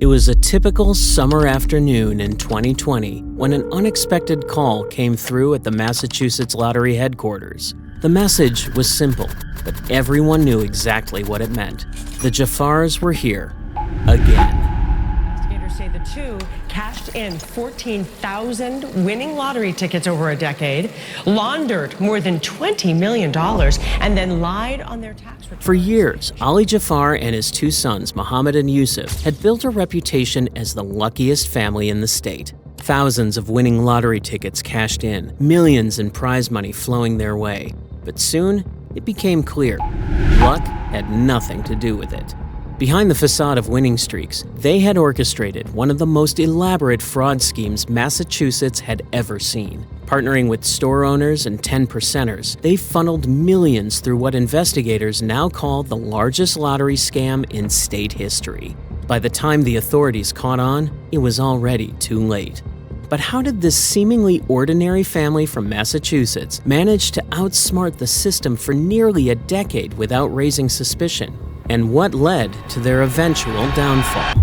It was a typical summer afternoon in 2020 when an unexpected call came through at the Massachusetts Lottery headquarters. The message was simple, but everyone knew exactly what it meant. The Jafars were here again. Investigators say the two cashed in 14,000 winning lottery tickets over a decade, laundered more than $20 million, and then lied on their tax returns. For years, Ali Jafar and his two sons, Muhammad and Yusuf, had built a reputation as the luckiest family in the state. Thousands of winning lottery tickets cashed in, millions in prize money flowing their way. But soon, it became clear, luck had nothing to do with it. Behind the facade of winning streaks, they had orchestrated one of the most elaborate fraud schemes Massachusetts had ever seen. Partnering with store owners and 10%ers, they funneled millions through what investigators now call the largest lottery scam in state history. By the time the authorities caught on, it was already too late. But how did this seemingly ordinary family from Massachusetts manage to outsmart the system for nearly a decade without raising suspicion? And what led to their eventual downfall?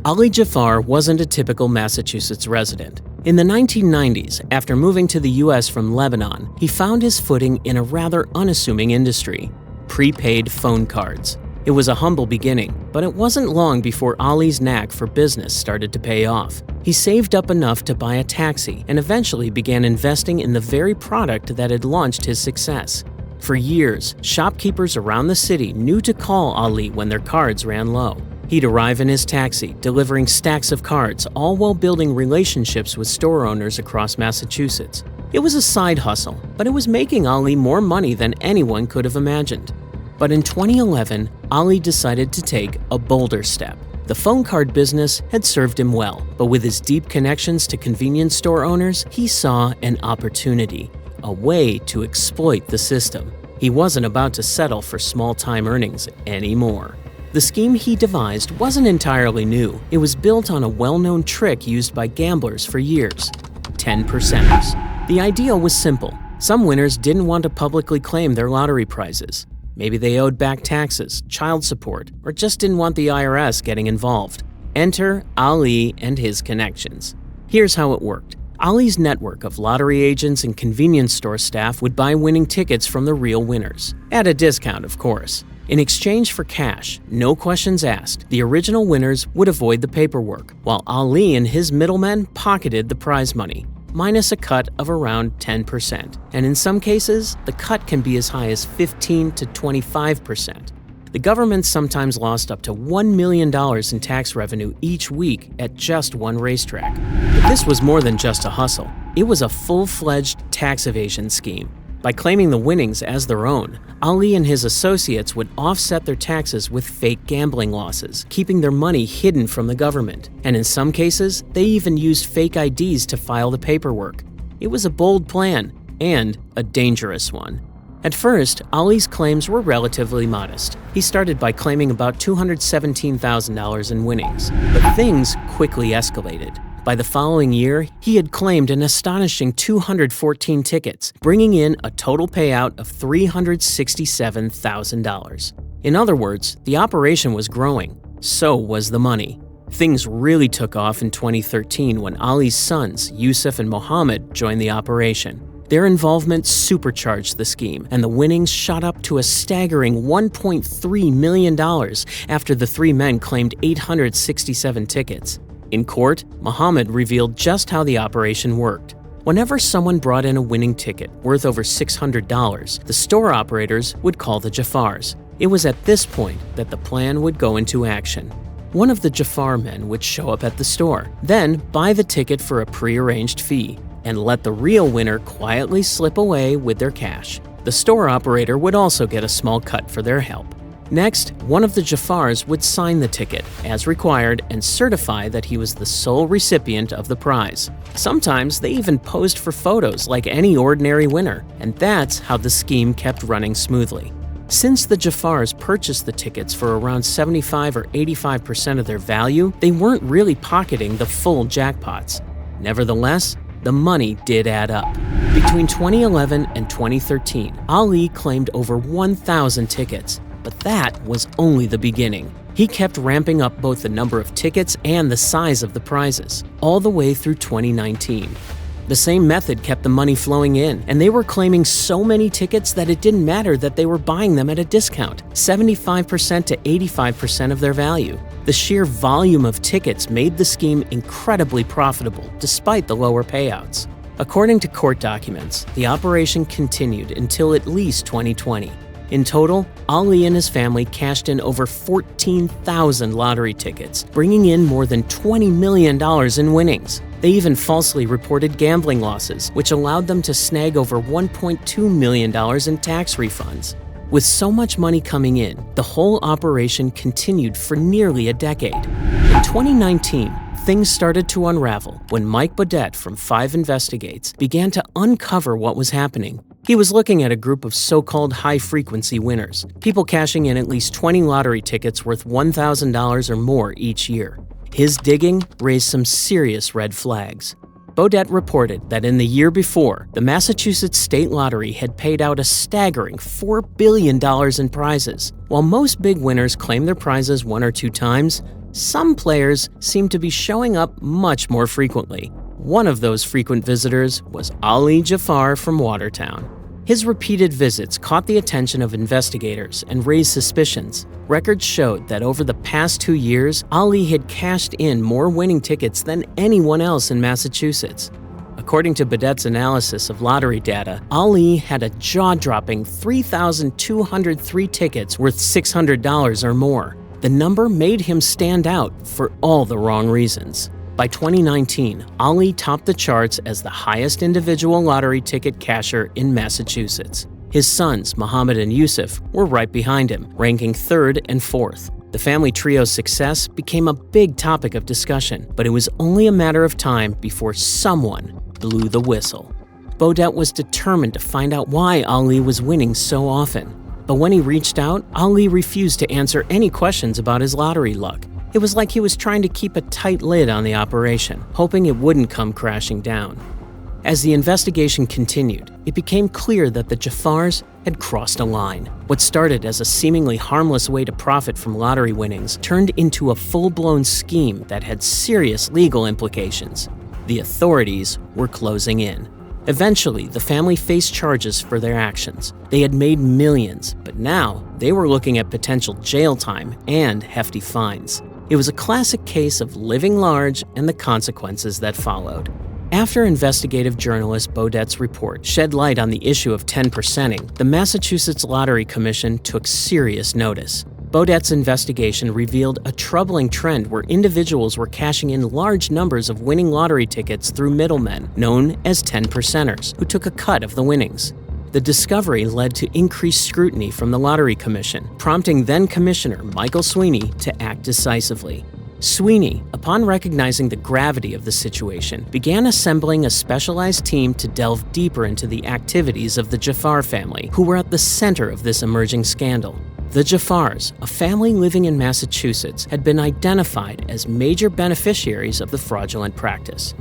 Ali Jafar wasn't a typical Massachusetts resident. In the 1990s, after moving to the US from Lebanon, he found his footing in a rather unassuming industry: prepaid phone cards. It was a humble beginning, but it wasn't long before Ali's knack for business started to pay off. He saved up enough to buy a taxi and eventually began investing in the very product that had launched his success. For years, shopkeepers around the city knew to call Ali when their cards ran low. He'd arrive in his taxi, delivering stacks of cards, all while building relationships with store owners across Massachusetts. It was a side hustle, but it was making Ali more money than anyone could have imagined. But in 2011, Ali decided to take a bolder step. The phone card business had served him well, but with his deep connections to convenience store owners, he saw an opportunity, a way to exploit the system. He wasn't about to settle for small-time earnings anymore. The scheme he devised wasn't entirely new. It was built on a well-known trick used by gamblers for years: 10%ers. The idea was simple. Some winners didn't want to publicly claim their lottery prizes. Maybe they owed back taxes, child support, or just didn't want the IRS getting involved. Enter Ali and his connections. Here's how it worked. Ali's network of lottery agents and convenience store staff would buy winning tickets from the real winners. At a discount, of course. In exchange for cash, no questions asked, the original winners would avoid the paperwork, while Ali and his middlemen pocketed the prize money, minus a cut of around 10%. And in some cases, the cut can be as high as 15 to 25%. The government sometimes lost up to $1 million in tax revenue each week at just one racetrack. But this was more than just a hustle. It was a full-fledged tax evasion scheme. By claiming the winnings as their own, Ali and his associates would offset their taxes with fake gambling losses, keeping their money hidden from the government. And in some cases, they even used fake IDs to file the paperwork. It was a bold plan, and a dangerous one. At first, Ali's claims were relatively modest. He started by claiming about $217,000 in winnings, but things quickly escalated. By the following year, he had claimed an astonishing 214 tickets, bringing in a total payout of $367,000. In other words, the operation was growing. So was the money. Things really took off in 2013 when Ali's sons, Yusuf and Muhammad, joined the operation. Their involvement supercharged the scheme, and the winnings shot up to a staggering $1.3 million after the three men claimed 867 tickets. In court, Muhammad revealed just how the operation worked. Whenever someone brought in a winning ticket worth over $600, the store operators would call the Jafars. It was at this point that the plan would go into action. One of the Jafar men would show up at the store, then buy the ticket for a prearranged fee, and let the real winner quietly slip away with their cash. The store operator would also get a small cut for their help. Next, one of the Jafars would sign the ticket, as required, and certify that he was the sole recipient of the prize. Sometimes they even posed for photos like any ordinary winner, and that's how the scheme kept running smoothly. Since the Jafars purchased the tickets for around 75 or 85% of their value, they weren't really pocketing the full jackpots. Nevertheless, the money did add up. Between 2011 and 2013, Ali claimed over 1,000 tickets. But that was only the beginning. He kept ramping up both the number of tickets and the size of the prizes, all the way through 2019. The same method kept the money flowing in, and they were claiming so many tickets that it didn't matter that they were buying them at a discount, 75% to 85% of their value. The sheer volume of tickets made the scheme incredibly profitable, despite the lower payouts. According to court documents, the operation continued until at least 2020. In total, Ali and his family cashed in over 14,000 lottery tickets, bringing in more than $20 million in winnings. They even falsely reported gambling losses, which allowed them to snag over $1.2 million in tax refunds. With so much money coming in, the whole operation continued for nearly a decade. In 2019, things started to unravel when Mike Bodette from 5 Investigates began to uncover what was happening. He was looking at a group of so-called high-frequency winners, people cashing in at least 20 lottery tickets worth $1,000 or more each year. His digging raised some serious red flags. Bodette reported that in the year before, the Massachusetts State Lottery had paid out a staggering $4 billion in prizes. While most big winners claim their prizes 1 or 2 times, some players seem to be showing up much more frequently. One of those frequent visitors was Ali Jafar from Watertown. His repeated visits caught the attention of investigators and raised suspicions. Records showed that over the past 2 years, Ali had cashed in more winning tickets than anyone else in Massachusetts. According to Bodette's analysis of lottery data, Ali had a jaw-dropping 3,203 tickets worth $600 or more. The number made him stand out for all the wrong reasons. By 2019, Ali topped the charts as the highest individual lottery ticket casher in Massachusetts. His sons, Muhammad and Yusuf, were right behind him, ranking 3rd and 4th. The family trio's success became a big topic of discussion, but it was only a matter of time before someone blew the whistle. Bodette was determined to find out why Ali was winning so often. But when he reached out, Ali refused to answer any questions about his lottery luck. It was like he was trying to keep a tight lid on the operation, hoping it wouldn't come crashing down. As the investigation continued, it became clear that the Jafars had crossed a line. What started as a seemingly harmless way to profit from lottery winnings turned into a full-blown scheme that had serious legal implications. The authorities were closing in. Eventually, the family faced charges for their actions. They had made millions, but now they were looking at potential jail time and hefty fines. It was a classic case of living large and the consequences that followed. After investigative journalist Bodette's report shed light on the issue of 10%ing, the Massachusetts Lottery Commission took serious notice. Bodette's investigation revealed a troubling trend where individuals were cashing in large numbers of winning lottery tickets through middlemen, known as 10%ers, who took a cut of the winnings. The discovery led to increased scrutiny from the Lottery Commission, prompting then-Commissioner Michael Sweeney to act decisively. Sweeney, upon recognizing the gravity of the situation, began assembling a specialized team to delve deeper into the activities of the Jafar family, who were at the center of this emerging scandal. The Jafars, a family living in Massachusetts, had been identified as major beneficiaries of the fraudulent practice.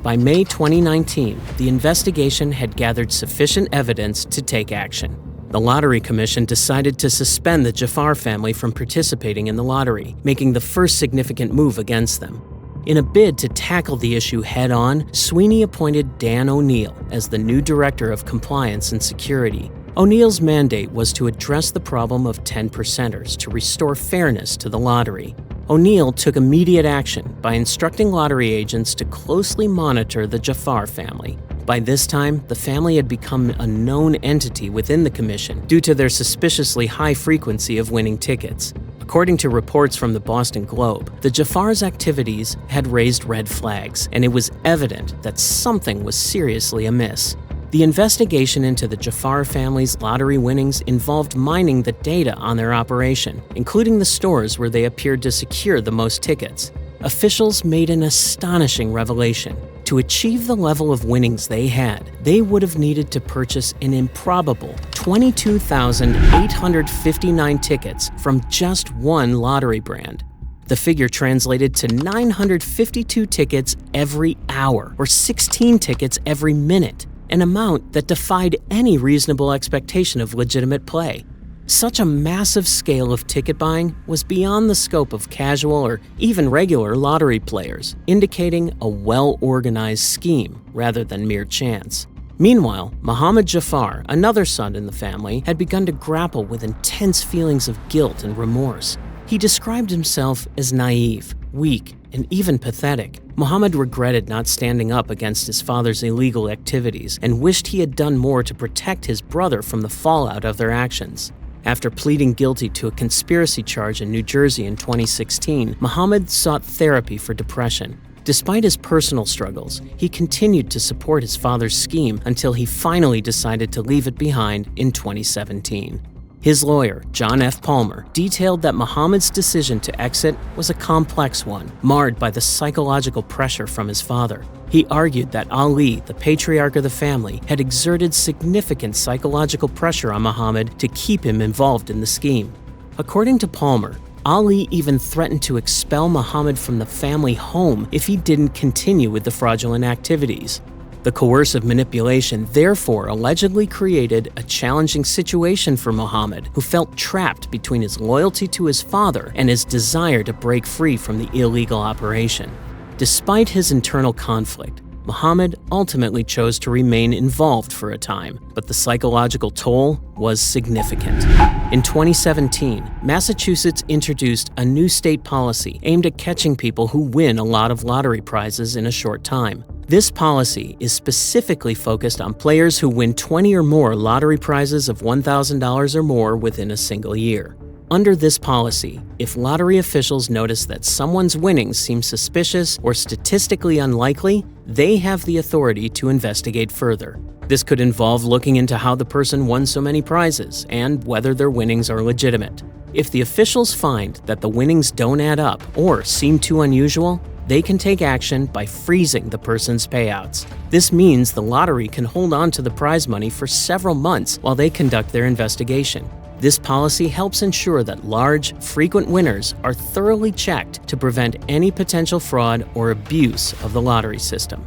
By May 2019, the investigation had gathered sufficient evidence to take action. The Lottery Commission decided to suspend the Jafar family from participating in the lottery, making the first significant move against them. In a bid to tackle the issue head-on, Sweeney appointed Dan O'Neill as the new Director of Compliance and Security. O'Neill's mandate was to address the problem of 10%ers to restore fairness to the lottery. O'Neill took immediate action by instructing lottery agents to closely monitor the Jafar family. By this time, the family had become a known entity within the commission due to their suspiciously high frequency of winning tickets. According to reports from the Boston Globe, the Jafars' activities had raised red flags, and it was evident that something was seriously amiss. The investigation into the Jafar family's lottery winnings involved mining the data on their operation, including the stores where they appeared to secure the most tickets. Officials made an astonishing revelation. To achieve the level of winnings they had, they would have needed to purchase an improbable 22,859 tickets from just one lottery brand. The figure translated to 952 tickets every hour, or 16 tickets every minute, an amount that defied any reasonable expectation of legitimate play. Such a massive scale of ticket buying was beyond the scope of casual or even regular lottery players, indicating a well-organized scheme rather than mere chance. Meanwhile, Muhammad Jafar, another son in the family, had begun to grapple with intense feelings of guilt and remorse. He described himself as naive, weak, and even pathetic. Muhammad regretted not standing up against his father's illegal activities and wished he had done more to protect his brother from the fallout of their actions. After pleading guilty to a conspiracy charge in New Jersey in 2016, Muhammad sought therapy for depression. Despite his personal struggles, he continued to support his father's scheme until he finally decided to leave it behind in 2017. His lawyer, John F. Palmer, detailed that Muhammad's decision to exit was a complex one, marred by the psychological pressure from his father. He argued that Ali, the patriarch of the family, had exerted significant psychological pressure on Muhammad to keep him involved in the scheme. According to Palmer, Ali even threatened to expel Muhammad from the family home if he didn't continue with the fraudulent activities. The coercive manipulation therefore allegedly created a challenging situation for Muhammad, who felt trapped between his loyalty to his father and his desire to break free from the illegal operation. Despite his internal conflict, Muhammad ultimately chose to remain involved for a time, but the psychological toll was significant. In 2017, Massachusetts introduced a new state policy aimed at catching people who win a lot of lottery prizes in a short time. This policy is specifically focused on players who win 20 or more lottery prizes of $1,000 or more within a single year. Under this policy, if lottery officials notice that someone's winnings seem suspicious or statistically unlikely, they have the authority to investigate further. This could involve looking into how the person won so many prizes and whether their winnings are legitimate. If the officials find that the winnings don't add up or seem too unusual, they can take action by freezing the person's payouts. This means the lottery can hold on to the prize money for several months while they conduct their investigation. This policy helps ensure that large, frequent winners are thoroughly checked to prevent any potential fraud or abuse of the lottery system.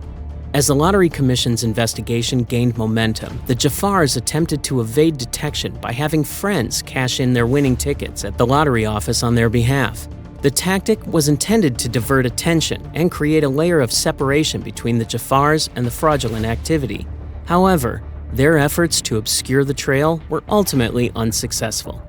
As the Lottery Commission's investigation gained momentum, the Jafars attempted to evade detection by having friends cash in their winning tickets at the lottery office on their behalf. The tactic was intended to divert attention and create a layer of separation between the Jafars and the fraudulent activity. However, their efforts to obscure the trail were ultimately unsuccessful.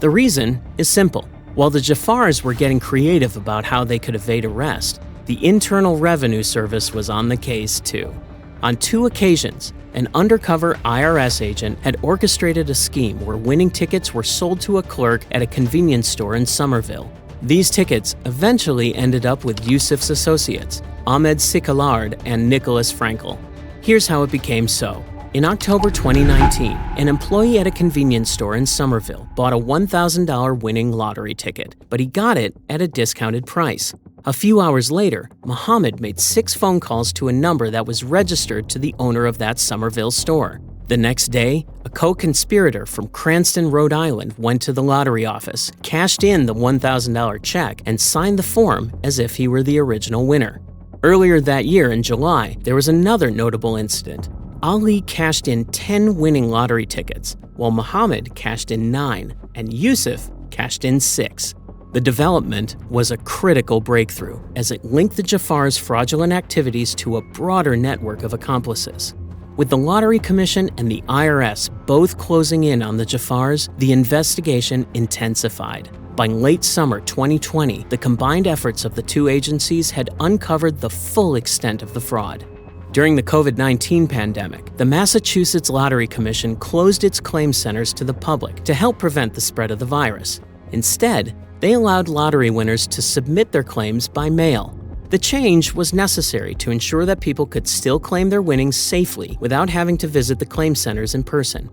The reason is simple. While the Jafars were getting creative about how they could evade arrest, the Internal Revenue Service was on the case too. On 2 occasions, an undercover IRS agent had orchestrated a scheme where winning tickets were sold to a clerk at a convenience store in Somerville. These tickets eventually ended up with Yusuf's associates, Ahmed Sikalard and Nicholas Frankel. Here's how it became so. In October 2019, an employee at a convenience store in Somerville bought a $1,000 winning lottery ticket, but he got it at a discounted price. A few hours later, Muhammad made 6 phone calls to a number that was registered to the owner of that Somerville store. The next day, a co-conspirator from Cranston, Rhode Island went to the lottery office, cashed in the $1,000 check, and signed the form as if he were the original winner. Earlier that year in July, there was another notable incident. Ali cashed in 10 winning lottery tickets, while Muhammad cashed in 9, and Yusuf cashed in 6. The development was a critical breakthrough as it linked the Jafars' fraudulent activities to a broader network of accomplices. With the Lottery Commission and the IRS both closing in on the Jafars, the investigation intensified. By late summer 2020, the combined efforts of the 2 agencies had uncovered the full extent of the fraud. During the COVID-19 pandemic, the Massachusetts Lottery Commission closed its claim centers to the public to help prevent the spread of the virus. Instead, they allowed lottery winners to submit their claims by mail. The change was necessary to ensure that people could still claim their winnings safely without having to visit the claim centers in person.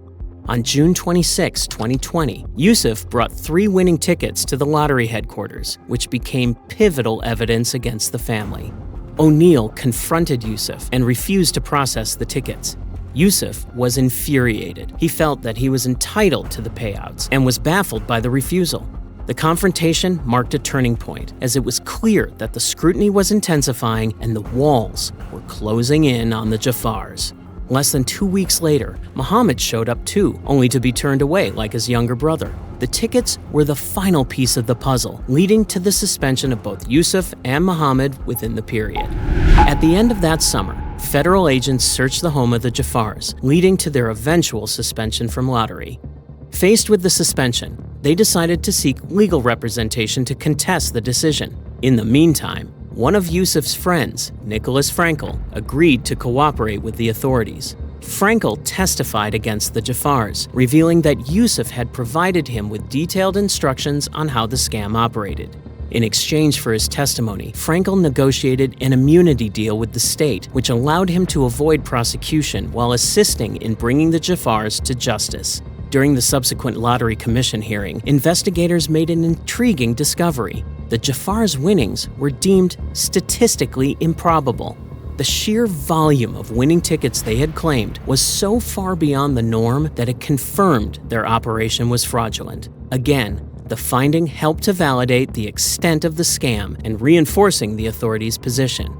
On June 26, 2020, Yusuf brought 3 winning tickets to the lottery headquarters, which became pivotal evidence against the family. O'Neill confronted Yusuf and refused to process the tickets. Yusuf was infuriated. He felt that he was entitled to the payouts and was baffled by the refusal. The confrontation marked a turning point, as it was clear that the scrutiny was intensifying and the walls were closing in on the Jafars. Less than 2 weeks later, Mohammed showed up too, only to be turned away like his younger brother. The tickets were the final piece of the puzzle, leading to the suspension of both Yusuf and Mohammed within the period. At the end of that summer, federal agents searched the home of the Jafars, leading to their eventual suspension from lottery. Faced with the suspension, they decided to seek legal representation to contest the decision. In the meantime, one of Yusuf's friends, Nicholas Frankel, agreed to cooperate with the authorities. Frankel testified against the Jafars, revealing that Yusuf had provided him with detailed instructions on how the scam operated. In exchange for his testimony, Frankel negotiated an immunity deal with the state, which allowed him to avoid prosecution while assisting in bringing the Jafars to justice. During the subsequent Lottery Commission hearing, investigators made an intriguing discovery. The Jafars' winnings were deemed statistically improbable. The sheer volume of winning tickets they had claimed was so far beyond the norm that it confirmed their operation was fraudulent. Again, the finding helped to validate the extent of the scam and reinforcing the authorities' position.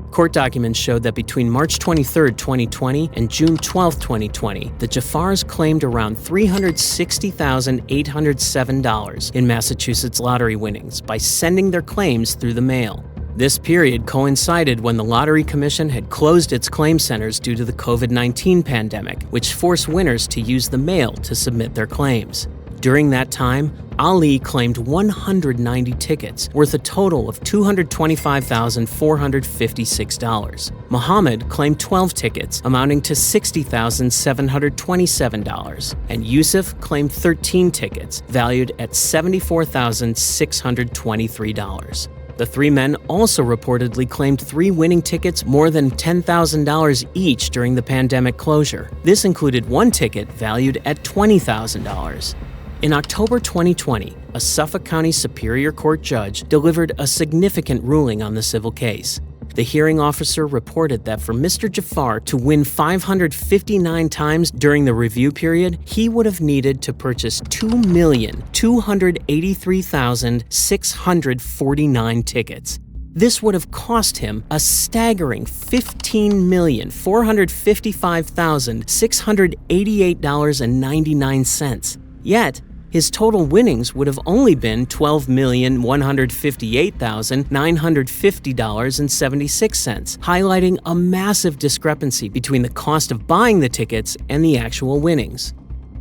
Court documents showed that between March 23, 2020 and June 12, 2020, the Jafars claimed around $360,807 in Massachusetts lottery winnings by sending their claims through the mail. This period coincided when the Lottery Commission had closed its claim centers due to the COVID-19 pandemic, which forced winners to use the mail to submit their claims. During that time, Ali claimed 190 tickets, worth a total of $225,456. Muhammad claimed 12 tickets, amounting to $60,727, and Yusuf claimed 13 tickets, valued at $74,623. The three men also reportedly claimed 3 winning tickets more than $10,000 each during the pandemic closure. This included 1 ticket valued at $20,000. In October 2020, a Suffolk County Superior Court judge delivered a significant ruling on the civil case. The hearing officer reported that for Mr. Jafar to win 559 times during the review period, he would have needed to purchase 2,283,649 tickets. This would have cost him a staggering $15,455,688.99. Yet, his total winnings would have only been $12,158,950.76, highlighting a massive discrepancy between the cost of buying the tickets and the actual winnings.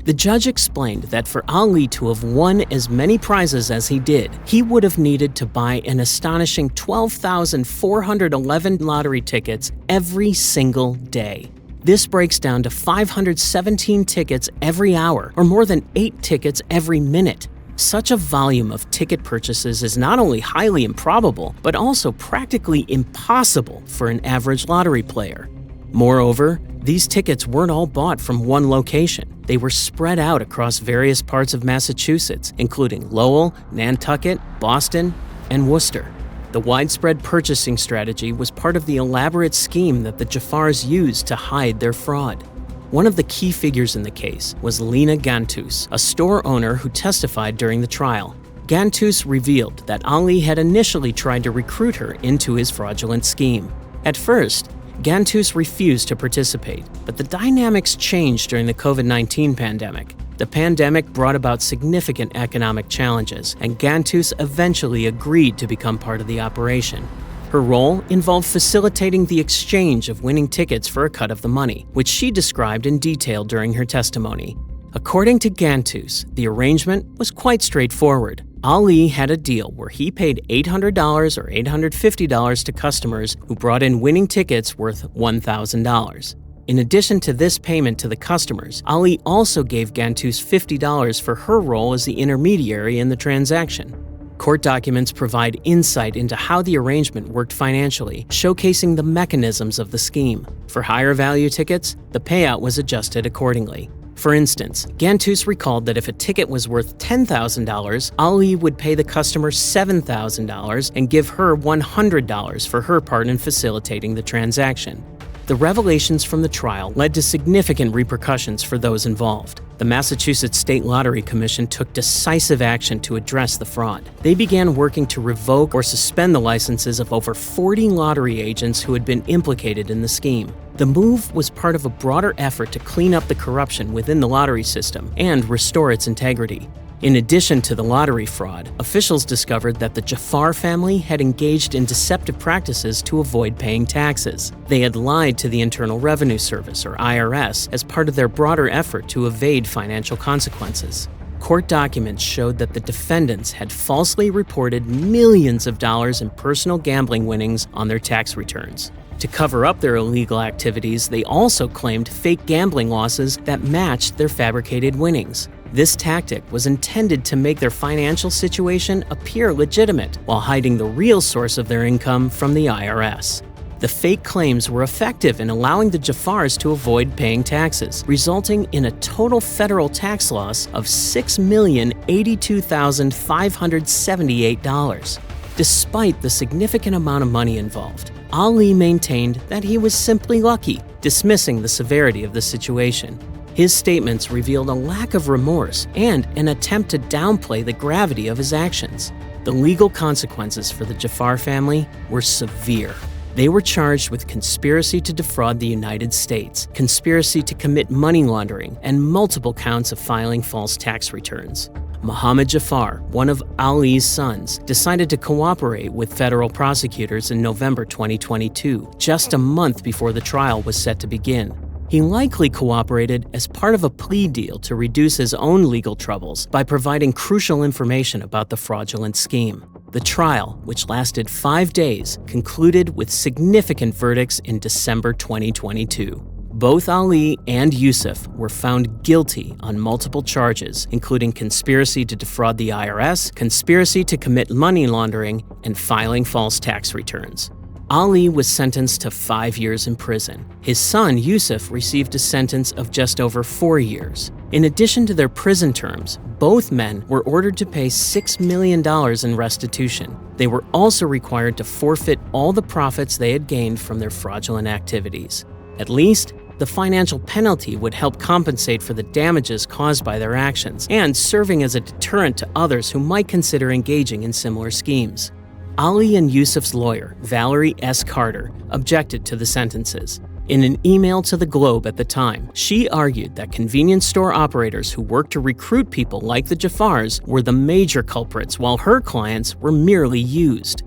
The judge explained that for Ali to have won as many prizes as he did, he would have needed to buy an astonishing 12,411 lottery tickets every single day. This breaks down to 517 tickets every hour, or more than 8 tickets every minute. Such a volume of ticket purchases is not only highly improbable, but also practically impossible for an average lottery player. Moreover, these tickets weren't all bought from one location. They were spread out across various parts of Massachusetts, including Lowell, Nantucket, Boston, and Worcester. The widespread purchasing strategy was part of the elaborate scheme that the Jafars used to hide their fraud. One of the key figures in the case was Lena Gantus, a store owner who testified during the trial. Gantus revealed that Ali had initially tried to recruit her into his fraudulent scheme. At first, Gantus refused to participate, but the dynamics changed during the COVID-19 pandemic. The pandemic brought about significant economic challenges, and Gantus eventually agreed to become part of the operation. Her role involved facilitating the exchange of winning tickets for a cut of the money, which she described in detail during her testimony. According to Gantus, the arrangement was quite straightforward. Ali had a deal where he paid $800 or $850 to customers who brought in winning tickets worth $1,000. In addition to this payment to the customers, Ali also gave Gantus $50 for her role as the intermediary in the transaction. Court documents provide insight into how the arrangement worked financially, showcasing the mechanisms of the scheme. For higher value tickets, the payout was adjusted accordingly. For instance, Gantus recalled that if a ticket was worth $10,000, Ali would pay the customer $7,000 and give her $100 for her part in facilitating the transaction. The revelations from the trial led to significant repercussions for those involved. The Massachusetts State Lottery Commission took decisive action to address the fraud. They began working to revoke or suspend the licenses of over 40 lottery agents who had been implicated in the scheme. The move was part of a broader effort to clean up the corruption within the lottery system and restore its integrity. In addition to the lottery fraud, officials discovered that the Jafar family had engaged in deceptive practices to avoid paying taxes. They had lied to the Internal Revenue Service, or IRS, as part of their broader effort to evade financial consequences. Court documents showed that the defendants had falsely reported millions of dollars in personal gambling winnings on their tax returns. To cover up their illegal activities, they also claimed fake gambling losses that matched their fabricated winnings. This tactic was intended to make their financial situation appear legitimate while hiding the real source of their income from the IRS. The fake claims were effective in allowing the Jafars to avoid paying taxes, resulting in a total federal tax loss of $6,082,578. Despite the significant amount of money involved, Ali maintained that he was simply lucky, dismissing the severity of the situation. His statements revealed a lack of remorse and an attempt to downplay the gravity of his actions. The legal consequences for the Jafar family were severe. They were charged with conspiracy to defraud the United States, conspiracy to commit money laundering, and multiple counts of filing false tax returns. Mohammed Jafar, one of Ali's sons, decided to cooperate with federal prosecutors in November 2022, just a month before the trial was set to begin. He likely cooperated as part of a plea deal to reduce his own legal troubles by providing crucial information about the fraudulent scheme. The trial, which lasted 5 days, concluded with significant verdicts in December 2022. Both Ali and Yusuf were found guilty on multiple charges, including conspiracy to defraud the IRS, conspiracy to commit money laundering, and filing false tax returns. Ali was sentenced to 5 years in prison. His son, Yusuf, received a sentence of just over 4 years. In addition to their prison terms, both men were ordered to pay $6 million in restitution. They were also required to forfeit all the profits they had gained from their fraudulent activities. At least, the financial penalty would help compensate for the damages caused by their actions and serving as a deterrent to others who might consider engaging in similar schemes. Ali and Yusuf's lawyer, Valerie S. Carter, objected to the sentences. In an email to the Globe at the time, she argued that convenience store operators who worked to recruit people like the Jafars were the major culprits, while her clients were merely used.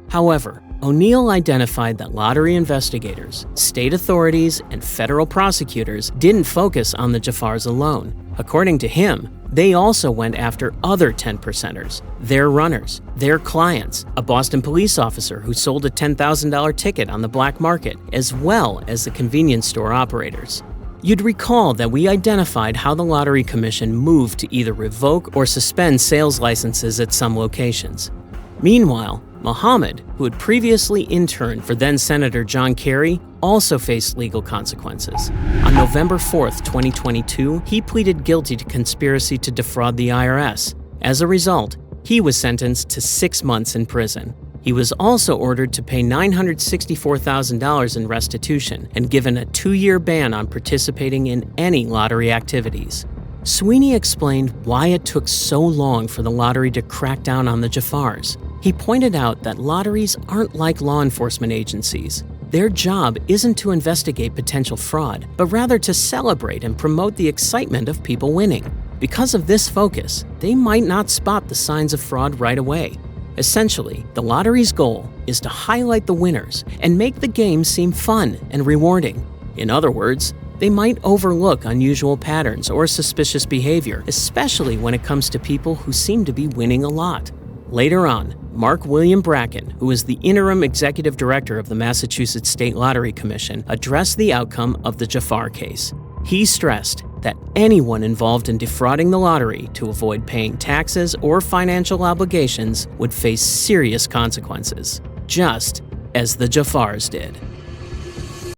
However, O'Neill identified that lottery investigators, state authorities, and federal prosecutors didn't focus on the Jafars alone. According to him, they also went after other 10%ers, their runners, their clients, a Boston police officer who sold a $10,000 ticket on the black market, as well as the convenience store operators. You'd recall that we identified how the Lottery Commission moved to either revoke or suspend sales licenses at some locations. Meanwhile, Mohammed, who had previously interned for then-Senator John Kerry, also faced legal consequences. On November 4, 2022, he pleaded guilty to conspiracy to defraud the IRS. As a result, he was sentenced to 6 months in prison. He was also ordered to pay $964,000 in restitution and given a 2-year ban on participating in any lottery activities. Sweeney explained why it took so long for the lottery to crack down on the Jafars. He pointed out that lotteries aren't like law enforcement agencies. Their job isn't to investigate potential fraud, but rather to celebrate and promote the excitement of people winning. Because of this focus, they might not spot the signs of fraud right away. Essentially, the lottery's goal is to highlight the winners and make the game seem fun and rewarding. In other words, they might overlook unusual patterns or suspicious behavior, especially when it comes to people who seem to be winning a lot. Later on, Mark William Bracken, who is the interim executive director of the Massachusetts State Lottery Commission, addressed the outcome of the Jafar case. He stressed that anyone involved in defrauding the lottery to avoid paying taxes or financial obligations would face serious consequences, just as the Jafars did.